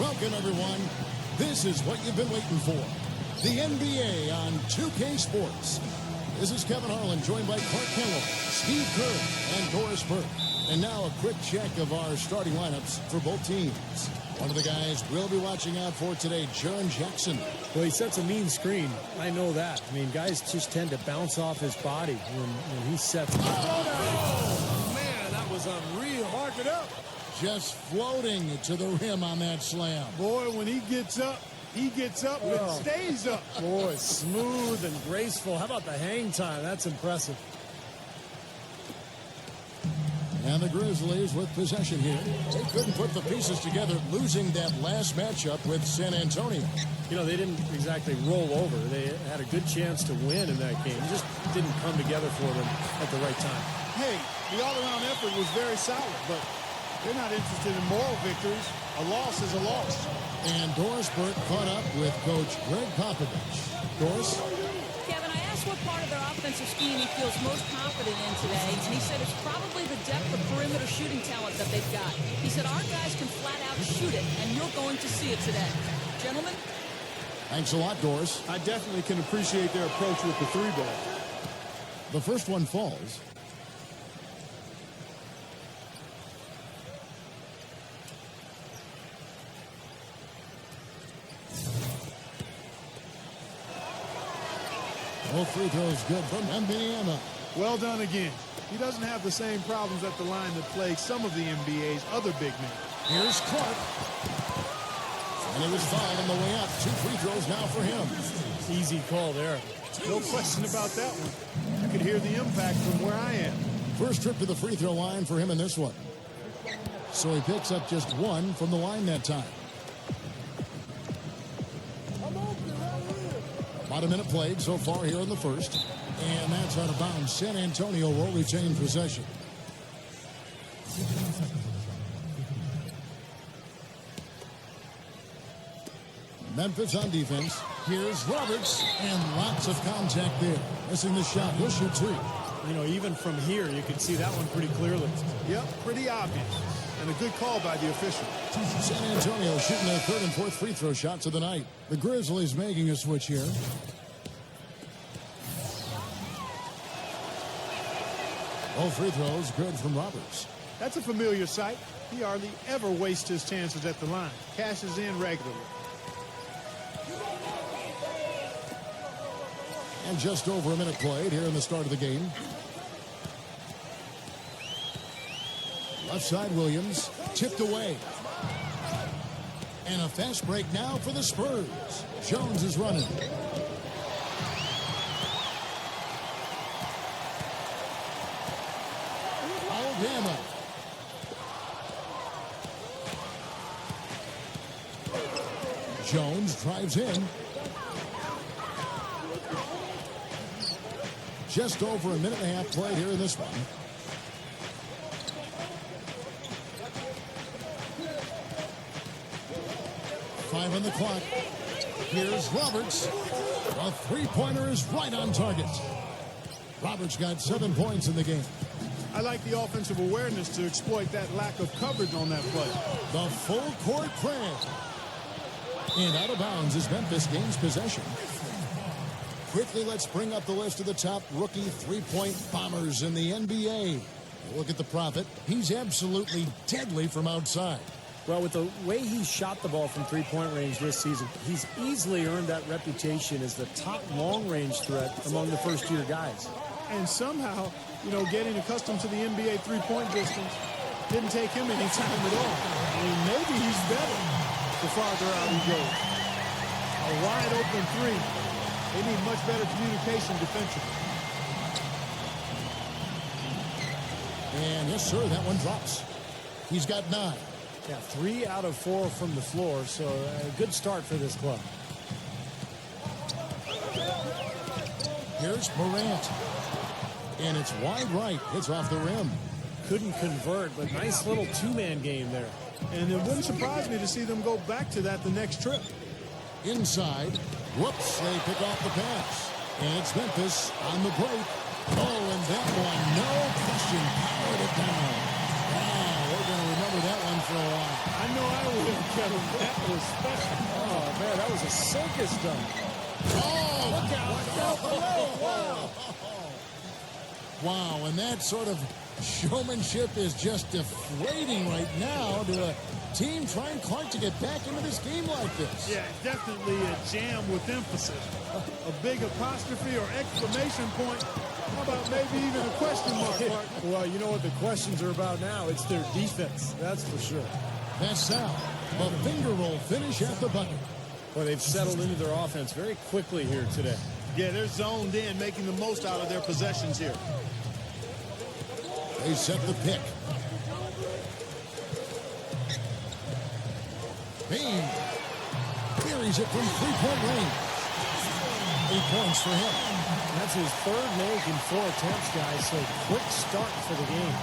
Welcome, everyone. This is what you've been waiting for. The NBA on 2K Sports. This is Kevin Harlan, joined by Clark Kellogg, Steve Kerr, and Doris Burke. And now a quick check of our starting lineups for both teams. One of the guys we'll be watching out for today, Jaren Jackson. Well, he sets a mean screen. I know that. I mean, guys just tend to bounce off his body when he sets. Oh, man, that was unreal. Mark it up. Just floating to the rim on that slam. Boy, when he gets up and stays up. Boy, smooth and graceful. How about the hang time? That's impressive. And the Grizzlies with possession here. They couldn't put the pieces together, losing that last matchup with San Antonio. You know, they didn't exactly roll over. They had a good chance to win in that game. It just didn't come together for them at the right time. Hey, the all-around effort was very solid, but they're not interested in moral victories. A loss is a loss. And Doris Burke caught up with Coach Greg Popovich. Doris? Kevin, I asked what part of their offensive scheme he feels most confident in today, and he said it's probably the depth of perimeter shooting talent that they've got. He said our guys can flat out shoot it, and you're going to see it today. Gentlemen? Thanks a lot, Doris. I definitely can appreciate their approach with the three ball. The first one falls. Both free throws good from Indiana. Well done again. He doesn't have the same problems at the line that plague some of the NBA's other big men. Here's Clark. And he was fouled on the way up. 2 free throws now for him. Easy call there. No question about that one. You could hear the impact from where I am. First trip to the free throw line for him in this one. So he picks up just 1 from the line that time. About a minute played so far here in the first. And that's out of bounds. San Antonio will retain possession. Memphis on defense. Here's Roberts. And lots of contact there. Missing the shot. He'll shoot 2. You know, even from here, you can see that one pretty clearly. Yep, pretty obvious. And a good call by the official. San Antonio shooting their 3rd and 4th free throw shots of the night. The Grizzlies making a switch here. Both free throws good from Roberts. That's a familiar sight. He hardly ever wastes his chances at the line. Cashes in regularly. And just over a minute played here in the start of the game. Left side Williams, tipped away. And a fast break now for the Spurs. Jones is running. Alabama. Jones drives in. Just over a minute and a half played here in this one. Five on the clock. Here's Roberts. A three-pointer is right on target. Roberts got 7 points in the game. I like the offensive awareness to exploit that lack of coverage on that play. The full court press. And out of bounds as Memphis gains possession. Quickly, let's bring up the list of the top rookie three-point bombers in the NBA. Look at the Prophet. He's absolutely deadly from outside. Well, with the way he shot the ball from three-point range this season, he's easily earned that reputation as the top long-range threat among the first-year guys. And somehow, you know, getting accustomed to the NBA three-point distance didn't take him any time at all. I mean, maybe he's better the farther out he goes. A wide-open three. They need much better communication defensively. And yes, sir, that one drops. He's got 9. Yeah, 3 out of 4 from the floor, so a good start for this club. Here's Morant. And it's wide right. It's off the rim. Couldn't convert, but nice little two-man game there. And it wouldn't surprise me to see them go back to that the next trip. Inside. Whoops, they pick off the pass. And it's Memphis on the break. Oh, and that one, no question, powered it down. Wow, we're going to remember that one for a while. I know I will. Kevin. That was special. Oh, man, that was a circus dunk. Oh, Look out. Wow. wow, and that sort of showmanship is just deflating right now to a team trying Clark to get back into this game like this. Yeah, definitely a jam with emphasis. A big apostrophe or exclamation point. How about maybe even a question mark, Clark? Well, you know what the questions are about now? It's their defense, that's for sure. That's Sal. A finger roll finish at the bucket. Well, they've settled into their offense very quickly here today. Yeah, they're zoned in, making the most out of their possessions here. They set the pick. Bean carries it from three-point range. 8 points for him. That's his third make in 4 attempts, guys, so quick start for the game.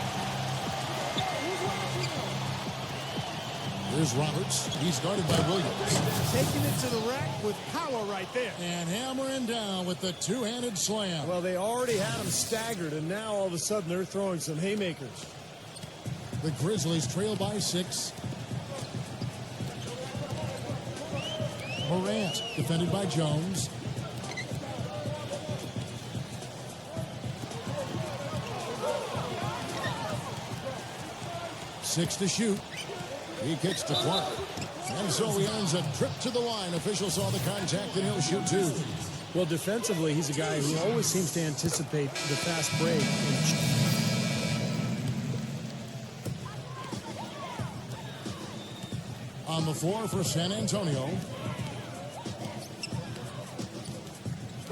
Here's Roberts. He's guarded by Williams. Taking it to the rack with power right there. And hammering down with the two-handed slam. Well, they already had him staggered, and now all of a sudden they're throwing some haymakers. The Grizzlies trail by 6. Morant defended by Jones. Six to shoot. He kicks to Clark. And so he earns a trip to the line. Official saw the contact and he'll shoot 2. Well, defensively, he's a guy who always seems to anticipate the fast break. On the floor for San Antonio.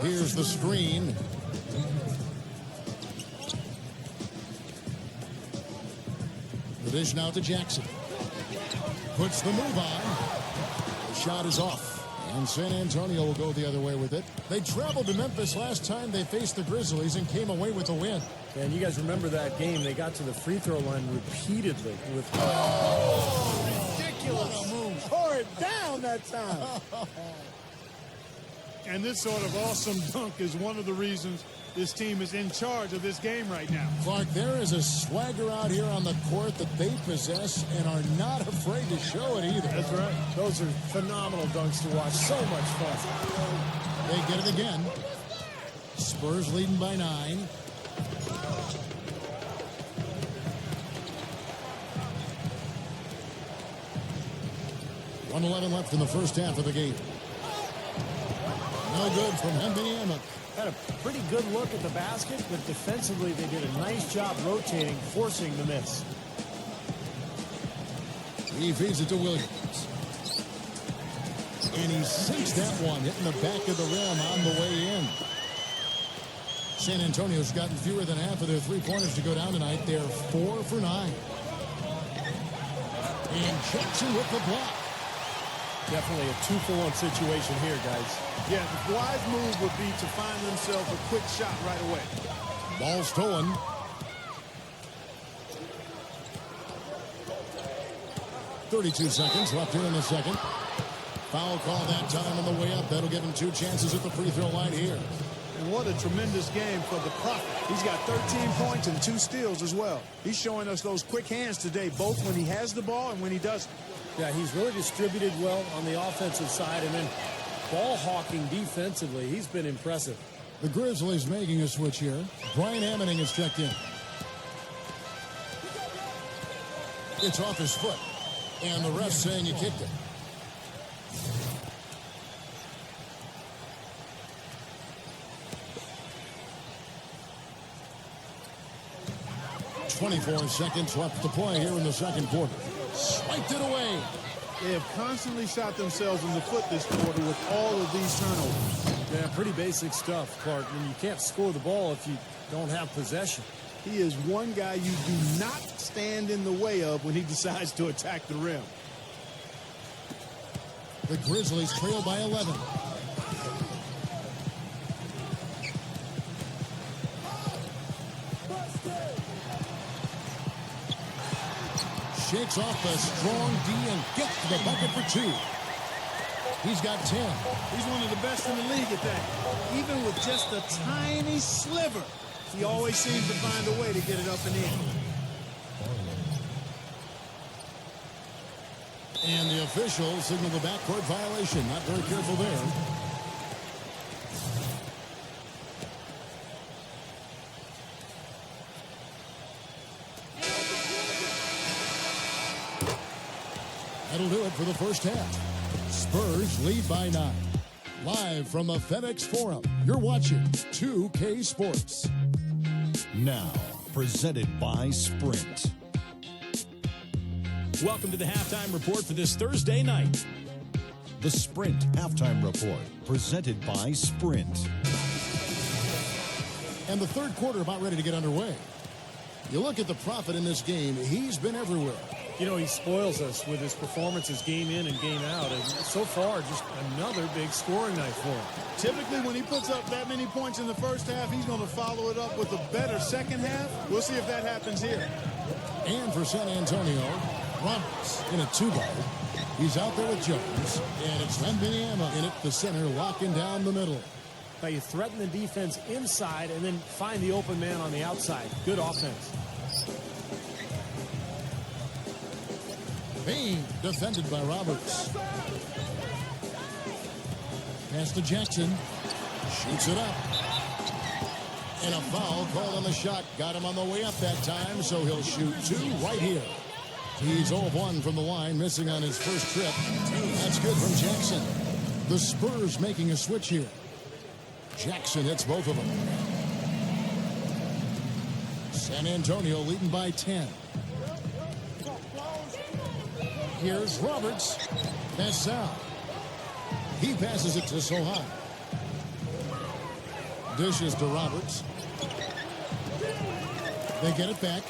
Here's the screen. The dish now to Jackson. Puts the move on. The shot is off. And San Antonio will go the other way with it. They traveled to Memphis last time they faced the Grizzlies and came away with a win. And you guys remember that game. They got to the free throw line repeatedly. With Ridiculous. move. Tore it down that time. And this sort of awesome dunk is one of the reasons this team is in charge of this game right now. Clark, there is a swagger out here on the court that they possess and are not afraid to show it either. That's right. Those are phenomenal dunks to watch. So much fun. They get it again. Spurs leading by 9. .111 left in the first half of the game. No good from Hembanyama. Had a pretty good look at the basket, but defensively they did a nice job rotating, forcing the miss. He feeds it to Williams. And he sinks that one, hitting the back of the rim on the way in. San Antonio's gotten fewer than half of their three-pointers to go down tonight. They're 4 for 9. And Jackson with the block. Definitely a 2-for-1 situation here, guys. Yeah, the wise move would be to find themselves a quick shot right away. Ball stolen. .32 seconds left here in the second. Foul call that time on the way up. That'll give him 2 chances at the free throw line here. And what a tremendous game for the Prophet. He's got 13 points and 2 steals as well. He's showing us those quick hands today, both when he has the ball and when he doesn't. Yeah, he's really distributed well on the offensive side, and then ball hawking defensively. He's been impressive. The Grizzlies making a switch here. Brian Ammoning is checked in. It's off his foot. And the ref saying he kicked it. .24 seconds left to play here in the second quarter. Swiped it away. They have constantly shot themselves in the foot this quarter with all of these turnovers. Yeah, pretty basic stuff, Clark. I mean, you can't score the ball if you don't have possession. He is one guy you do not stand in the way of when he decides to attack the rim. The Grizzlies trail by 11. Shakes off the strong D and gets to the bucket for 2. He's got 10. He's one of the best in the league at that. Even with just a tiny sliver, he always seems to find a way to get it up and in. And the officials signal the backcourt violation. Not very careful there. That'll do it for the first half. Spurs lead by 9. Live from the FedEx Forum, you're watching 2K Sports. Now, presented by Sprint. Welcome to the halftime report for this Thursday night. The Sprint halftime report, presented by Sprint. And the third quarter about ready to get underway. You look at the Prophet in this game, he's been everywhere. You know, he spoils us with his performances game in and game out. And so far, just another big scoring night for him. Typically, when he puts up that many points in the first half, he's going to follow it up with a better second half. We'll see if that happens here. And for San Antonio, Roberts in a 2-guard. He's out there with Jones. And it's Wembanyama in at the center, locking down the middle. Now you threaten the defense inside and then find the open man on the outside. Good offense. Payne defended by Roberts. Pass to Jackson. Shoots it up. And a foul called on the shot. Got him on the way up that time, so he'll shoot 2 right here. He's 0-1 from the line, missing on his first trip. That's good from Jackson. The Spurs making a switch here. Jackson hits both of them. San Antonio leading by 10. Here's Roberts. That's Sal. He passes it to Sohan. Dishes to Roberts. They get it back.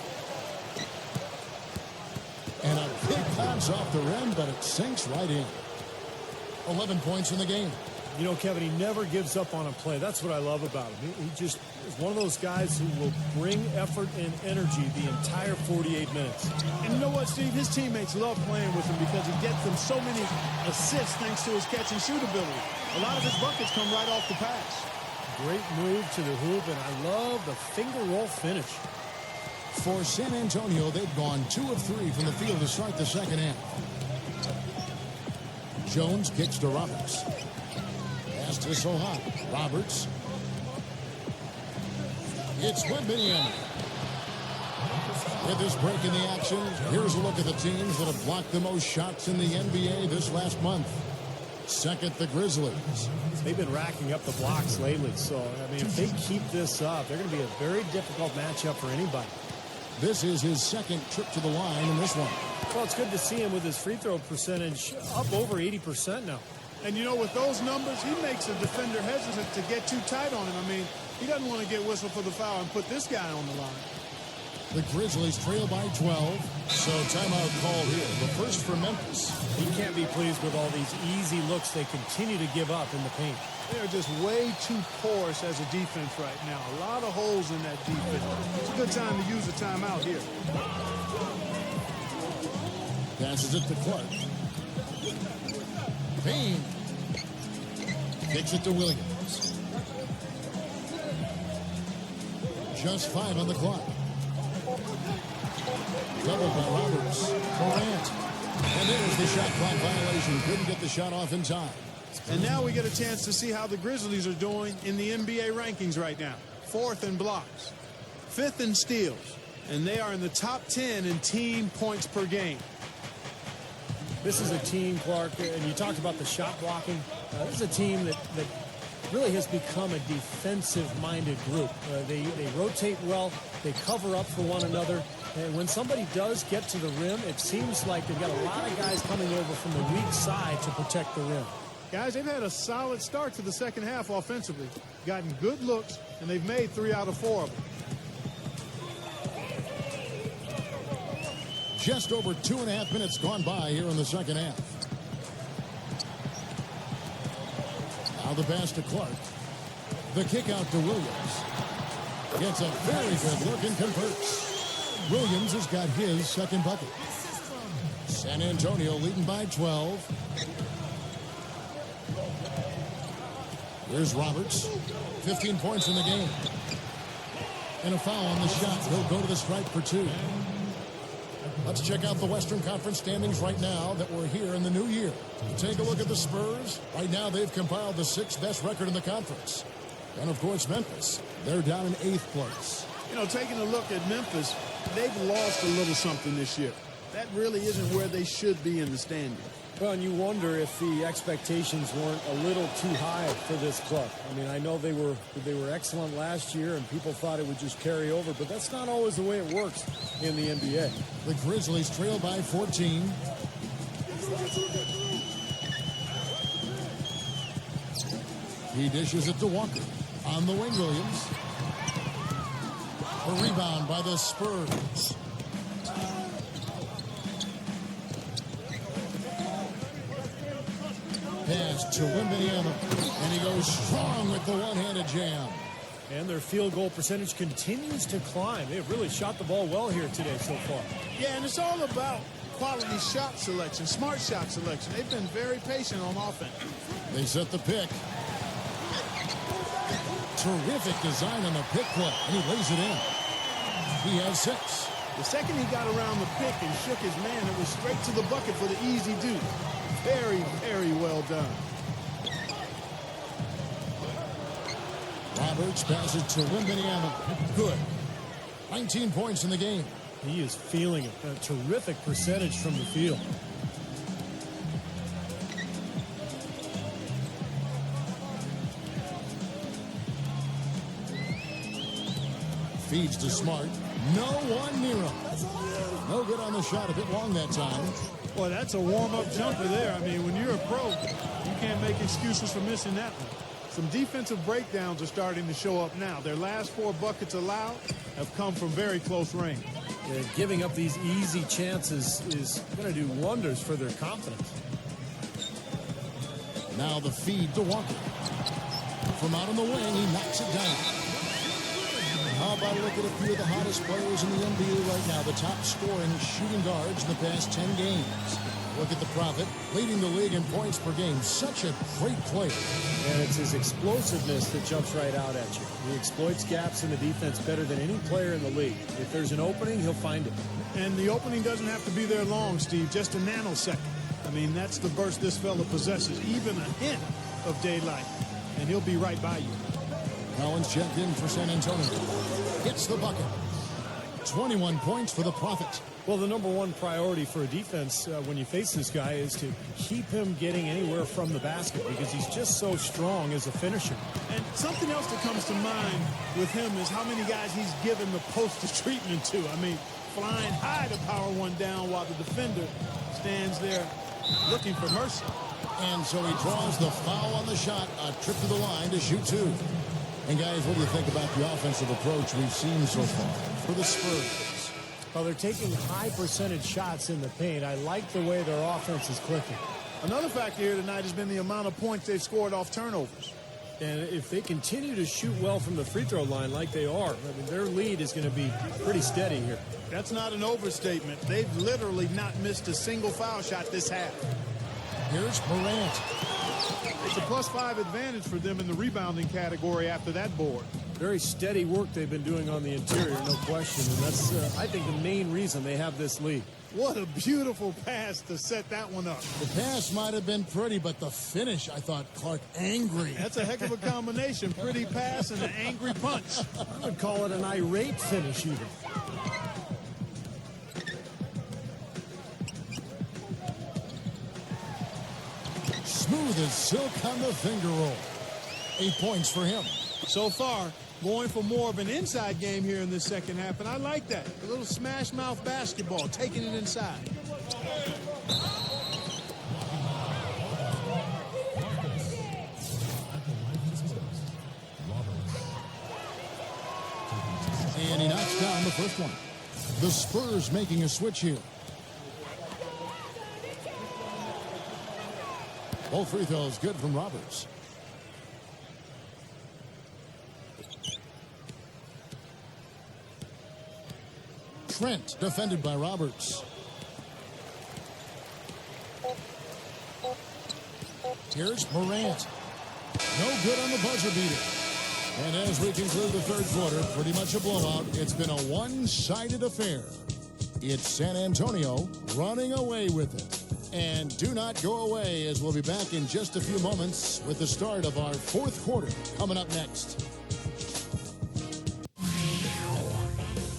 And a big bounce off the rim, but it sinks right in. 11 points in the game. You know, Kevin, he never gives up on a play. That's what I love about him. He just is one of those guys who will bring effort and energy the entire 48 minutes. And you know what, Steve? His teammates love playing with him because he gets them so many assists thanks to his catch and shoot ability. A lot of his buckets come right off the pass. Great move to the hoop, and I love the finger roll finish. For San Antonio, they've gone 2 of 3 from the field to start the second half. Jones kicks to Roberts. Pass to Sohan. Roberts. It's Wembanyama. With this break in the action, here's a look at the teams that have blocked the most shots in the NBA this last month. Second, the Grizzlies. They've been racking up the blocks lately, so, I mean, if they keep this up, they're going to be a very difficult matchup for anybody. This is his second trip to the line in this one. Well, it's good to see him with his free throw percentage up over 80% now. And, you know, with those numbers, he makes a defender hesitant to get too tight on him. I mean, he doesn't want to get whistled for the foul and put this guy on the line. The Grizzlies trail by 12. So timeout call here. The first for Memphis. He can't be pleased with all these easy looks they continue to give up in the paint. They're just way too porous as a defense right now. A lot of holes in that defense. It's a good time to use a timeout here. Passes it to Clark. Payne. Kicks it to Williams. Just 5 on the clock. Doubled by Roberts. Durant. And there's the shot clock violation. Couldn't get the shot off in time. And now we get a chance to see how the Grizzlies are doing in the NBA rankings right now. 4th in blocks. 5th in steals. And they are in the top 10 in team points per game. This is a team, Clark, and you talked about the shot blocking. This is a team that really has become a defensive-minded group. They rotate well. They cover up for one another. And when somebody does get to the rim, it seems like they've got a lot of guys coming over from the weak side to protect the rim. Guys, they've had a solid start to the second half offensively. Gotten good looks, and they've made 3 out of 4 of them. Just over 2.5 minutes gone by here in the second half. Now the pass to Clark. The kick out to Williams. Gets a very good look and converts. Williams has got his second bucket. San Antonio leading by 12. Here's Roberts. 15 points in the game. And a foul on the shot. He'll go to the stripe for 2. Let's check out the Western Conference standings right now that we're here in the new year. Take a look at the Spurs. Right now, they've compiled the 6th best record in the conference. And, of course, Memphis. They're down in 8th place. You know, taking a look at Memphis, they've lost a little something this year. That really isn't where they should be in the standings. Well, and you wonder if the expectations weren't a little too high for this club. I mean, I know they were excellent last year, and people thought it would just carry over, but that's not always the way it works in the NBA. The Grizzlies trail by 14. He dishes it to Walker. On the wing, Williams. A rebound by the Spurs. Pass to Wembanyama, and he goes strong with the one-handed jam. And their field goal percentage continues to climb. They've really shot the ball well here today so far. Yeah, and it's all about quality shot selection, smart shot selection. They've been very patient on offense. They set the pick. Terrific design on the pick play, and he lays it in. He has 6. The second he got around the pick and shook his man, it was straight to the bucket for the easy deuce. Very, very well done. Roberts passes to Wembanyama. Good. 19 points in the game. He is feeling it. A terrific percentage from the field. Feeds to Smart. No one near him. No good on the shot. A bit long that time. Well, that's a warm-up jumper there. I mean, when you're a pro, you can't make excuses for missing that one. Some defensive breakdowns are starting to show up now. Their last 4 buckets allowed have come from very close range. Yeah, giving up these easy chances is going to do wonders for their confidence. Now the feed to Walker. From out on the wing, he knocks it down. How about a look at a few of the hottest players in the NBA right now, the top scoring shooting guards in the past 10 games. Look at the Prophet, leading the league in points per game. Such a great player. And it's his explosiveness that jumps right out at you. He exploits gaps in the defense better than any player in the league. If there's an opening, he'll find it. And the opening doesn't have to be there long, Steve, just a nanosecond. I mean, that's the burst this fella possesses, even a hint of daylight, and he'll be right by you. Collins checked in for San Antonio. Hits the bucket. 21 points for the Prophet. Well, the number one priority for a defense when you face this guy is to keep him getting anywhere from the basket because he's just so strong as a finisher. And something else that comes to mind with him is how many guys he's given the poster treatment to. I mean, flying high to power one down while the defender stands there looking for mercy. And so he draws the foul on the shot, a trip to the line to shoot 2. And guys, what do you think about the offensive approach we've seen so far for the Spurs? Well, they're taking high percentage shots in the paint. I like the way their offense is clicking. Another factor here tonight has been the amount of points they've scored off turnovers. And if they continue to shoot well from the free throw line like they are, I mean, their lead is going to be pretty steady here. That's not an overstatement. They've literally not missed a single foul shot this half. Here's Morant. It's a +5 advantage for them in the rebounding category after that board. Very steady work they've been doing on the interior, no question. And that's, I think, the main reason they have this lead. What a beautiful pass to set that one up. The pass might have been pretty, but the finish, I thought, Clark, angry. That's a heck of a combination. Pretty pass and an angry punch. I would call it an irate finish, even. Smooth as silk on the finger roll. 8 points for him. So far, going for more of an inside game here in this second half, and I like that. A little smash mouth basketball, taking it inside. And he knocks down the first one. The Spurs making a switch here. Both free throws good from Roberts. Trent defended by Roberts. Here's Morant. No good on the buzzer beater. And as we conclude the third quarter, pretty much a blowout. It's been a one-sided affair. It's San Antonio running away with it. And do not go away, as we'll be back in just a few moments with the start of our fourth quarter coming up next.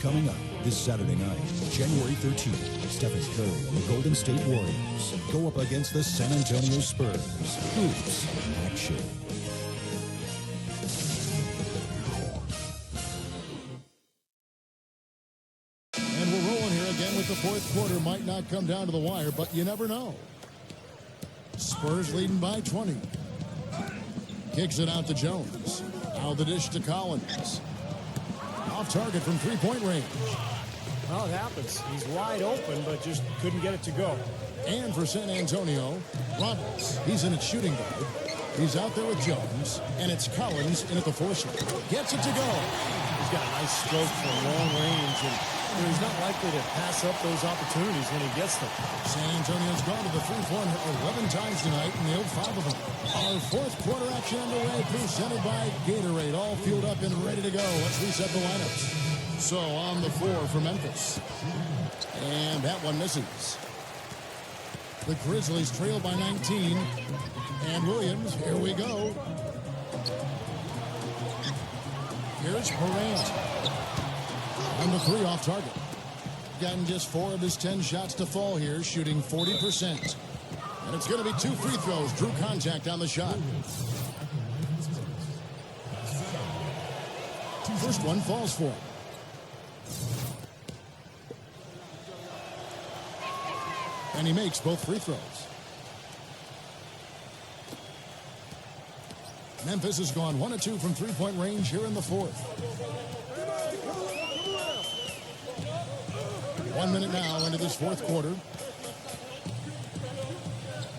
Coming up this Saturday night, January 13th, Stephen Curry and the Golden State Warriors go up against the San Antonio Spurs. Hoops in action. And we're rolling here again with the fourth quarter. Might not come down to the wire, but you never know. Spurs leading by 20. Kicks it out to Jones. Out the dish to Collins. Off target from three-point range. Well, it happens. He's wide open, but just couldn't get it to go. And for San Antonio, Roberts. He's in at shooting guard. He's out there with Jones, and it's Collins in at the force line. Gets it to go. He's got a nice stroke for long range, and he's not likely to pass up those opportunities when he gets them. San Antonio's gone to the three-pointer 11 times tonight and nailed 5 of them. Our fourth quarter action underway, presented by Gatorade, all fueled up and ready to go. Let's reset the lineups. So on the floor for Memphis. And that one misses. The Grizzlies trail by 19. And Williams, here we go. Here's Morant. On the 3 off target. Gotten just 4 of his 10 shots to fall here, shooting 40%. And it's going to be 2 free throws. Drew contact on the shot. First one falls for him. And he makes both free throws. Memphis has gone 1 of 2 from three-point range here in the fourth. 1 minute now into this fourth quarter.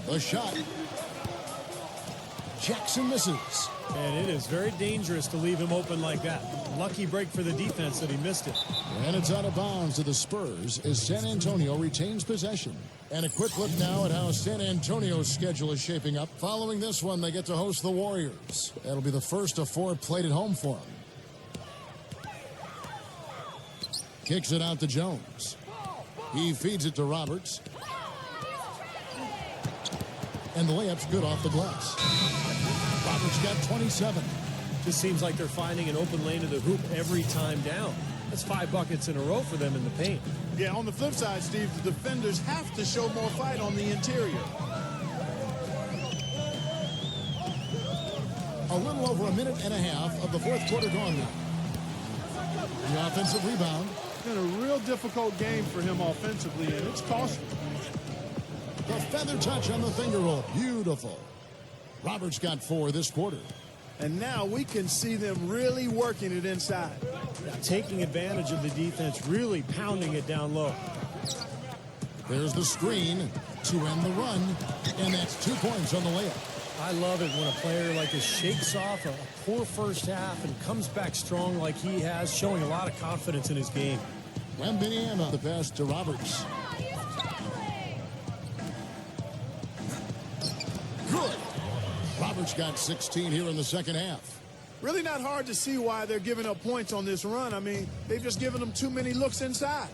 The shot. Jackson misses. And it is very dangerous to leave him open like that. Lucky break for the defense that he missed it. And it's out of bounds to the Spurs as San Antonio retains possession. And a quick look now at how San Antonio's schedule is shaping up. Following this one, they get to host the Warriors. That'll be the first of 4 played at home for them. Kicks it out to Jones. He feeds it to Roberts. And the layup's good off the glass. Roberts got 27. Just seems like they're finding an open lane to the hoop every time down. That's 5 buckets in a row for them in the paint. Yeah, on the flip side, Steve, the defenders have to show more fight on the interior. A little over a minute and a half of the fourth quarter gone now. The offensive rebound. It's been a real difficult game for him offensively, and it's costly. The feather touch on the finger roll. Beautiful. Roberts got 4 this quarter. And now we can see them really working it inside. Taking advantage of the defense, really pounding it down low. There's the screen to end the run, and that's 2 points on the layup. I love it when a player like this shakes off a poor first half and comes back strong like he has, showing a lot of confidence in his game. Wembanyama, the pass to Roberts. Good. Roberts got 16 here in the second half. Really not hard to see why they're giving up points on this run. I mean, they've just given them too many looks inside.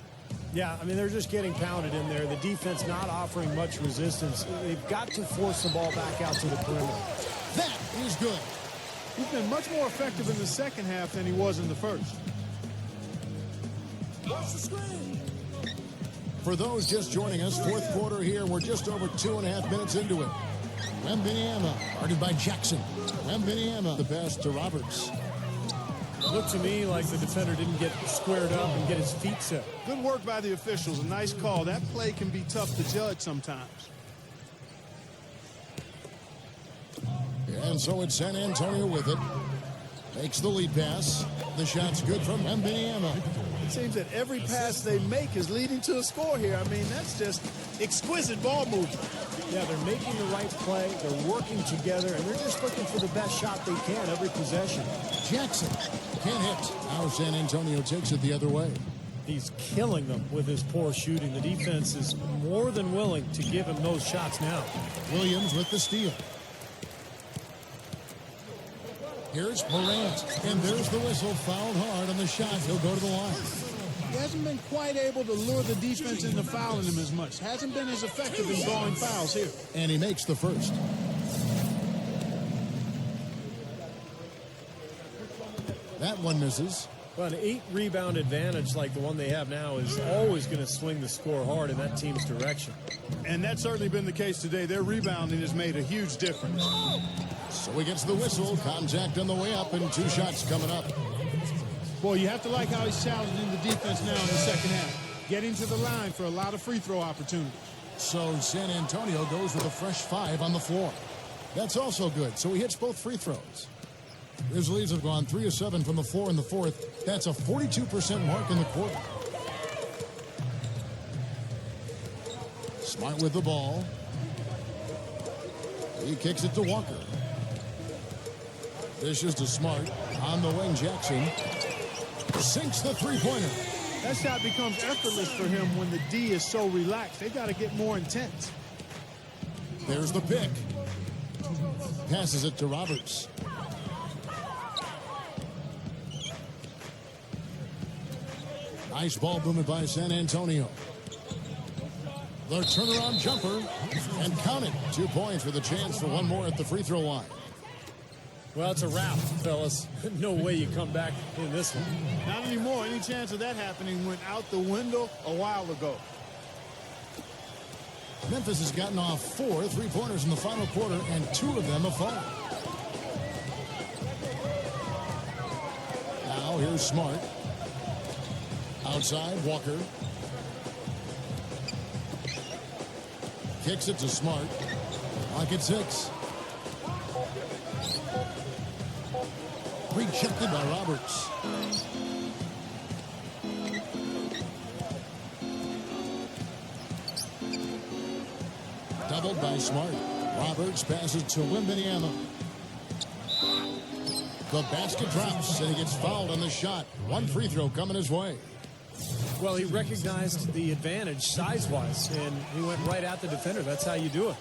Yeah, I mean, they're just getting pounded in there. The defense not offering much resistance. They've got to force the ball back out to the perimeter. That is good. He's been much more effective in the second half than he was in the first. For those just joining us, fourth quarter here. We're just over 2.5 minutes into it. Wembanyama, guarded by Jackson. Wembanyama, the pass to Roberts. Looked to me like the defender didn't get squared up and get his feet set. Good work by the officials. A nice call. That play can be tough to judge sometimes. And so it's San Antonio with it. Makes the lead pass. The shot's good from Wembanyama. It seems that every pass they make is leading to a score here. I mean, that's just exquisite ball movement. Yeah, they're making the right play. They're working together, and they're just looking for the best shot they can every possession. Jackson can't hit. Now San Antonio takes it the other way. He's killing them with his poor shooting. The defense is more than willing to give him those shots now. Williams with the steal. Here's Morant, and there's the whistle. Fouled hard on the shot. He'll go to the line. Yeah, hasn't been quite able to lure the defense into fouling him as much. Hasn't been as effective in drawing fouls here. And he makes the first. That one misses. Well, an 8-rebound advantage like the one they have now is always going to swing the score hard in that team's direction. And that's certainly been the case today. Their rebounding has made a huge difference. So he gets the whistle. Contact on the way up and 2 shots coming up. Boy, you have to like how he's challenging the defense now in the second half. Getting to the line for a lot of free throw opportunities. So San Antonio goes with a fresh 5 on the floor. That's also good. So he hits both free throws. Grizzlies have gone 3 of 7 from the floor in the fourth. That's a 42% mark in the quarter. Smart with the ball. He kicks it to Walker. Dishes to Smart. On the wing, Jackson sinks the three-pointer. That shot becomes effortless for him when the D is so relaxed. They got to get more intense. There's the pick. Passes it to Roberts. Nice ball movement by San Antonio. The turnaround jumper. And count it. 2 points with a chance for one more at the free throw line. Well, it's a wrap, fellas. No way you come back in this one. Not anymore. Any chance of that happening went out the window a while ago. Memphis has gotten off 4 3-pointers in the final quarter, and 2 of them have fallen. Now here's Smart. Outside, Walker. Kicks it to Smart. Clock at 6. Rejected by Roberts. Doubled by Smart. Roberts passes to Wembanyama. The basket drops, and he gets fouled on the shot. 1 free throw coming his way. Well, he recognized the advantage size-wise, and he went right at the defender. That's how you do it.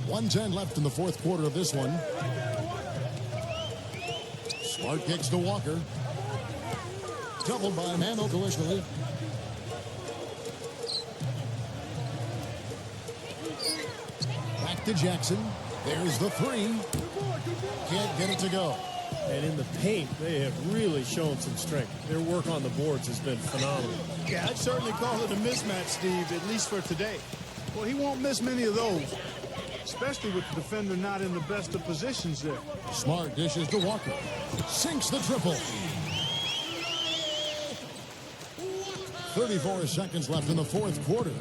1:10 left in the fourth quarter of this one. Smart kicks to Walker. Doubled by Mackubex. Back to Jackson. There's the 3. Can't get it to go. And in the paint, they have really shown some strength. Their work on the boards has been phenomenal. Yeah, I'd certainly call it a mismatch, Steve, at least for today. Well, he won't miss many of those, especially with the defender not in the best of positions there. Smart dishes to Walker. Sinks the triple. 34 seconds left in the fourth quarter.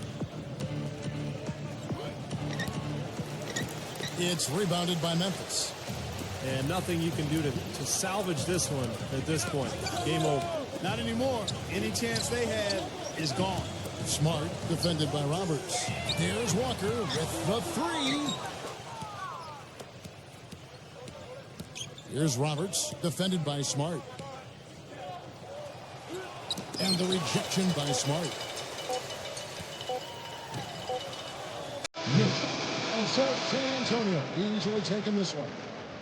It's rebounded by Memphis. And nothing you can do to salvage this one at this point. Game over. Not anymore. Any chance they had is gone. Smart defended by Roberts. Here's Walker with the 3. Here's Roberts defended by Smart. And the rejection by Smart. And so San Antonio easily taking this one.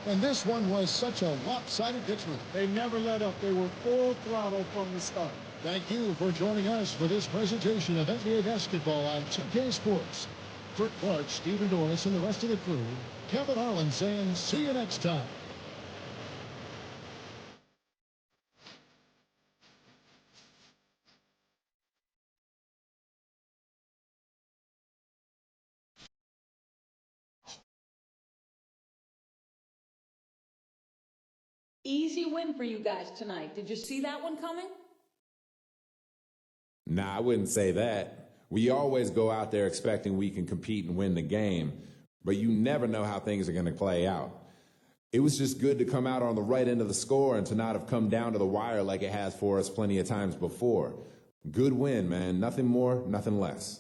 And this one was such a lopsided victory. They never let up. They were full throttle from the start. Thank you for joining us for this presentation of NBA basketball on 2K Sports. For Clark, Stephen Norris, and the rest of the crew, Kevin Harlan saying see you next time. Easy win for you guys tonight. Did you see that one coming? Nah, I wouldn't say that. We always go out there expecting we can compete and win the game, but you never know how things are going to play out. It was just good to come out on the right end of the score and to not have come down to the wire like it has for us plenty of times before. Good win, man. Nothing more, nothing less.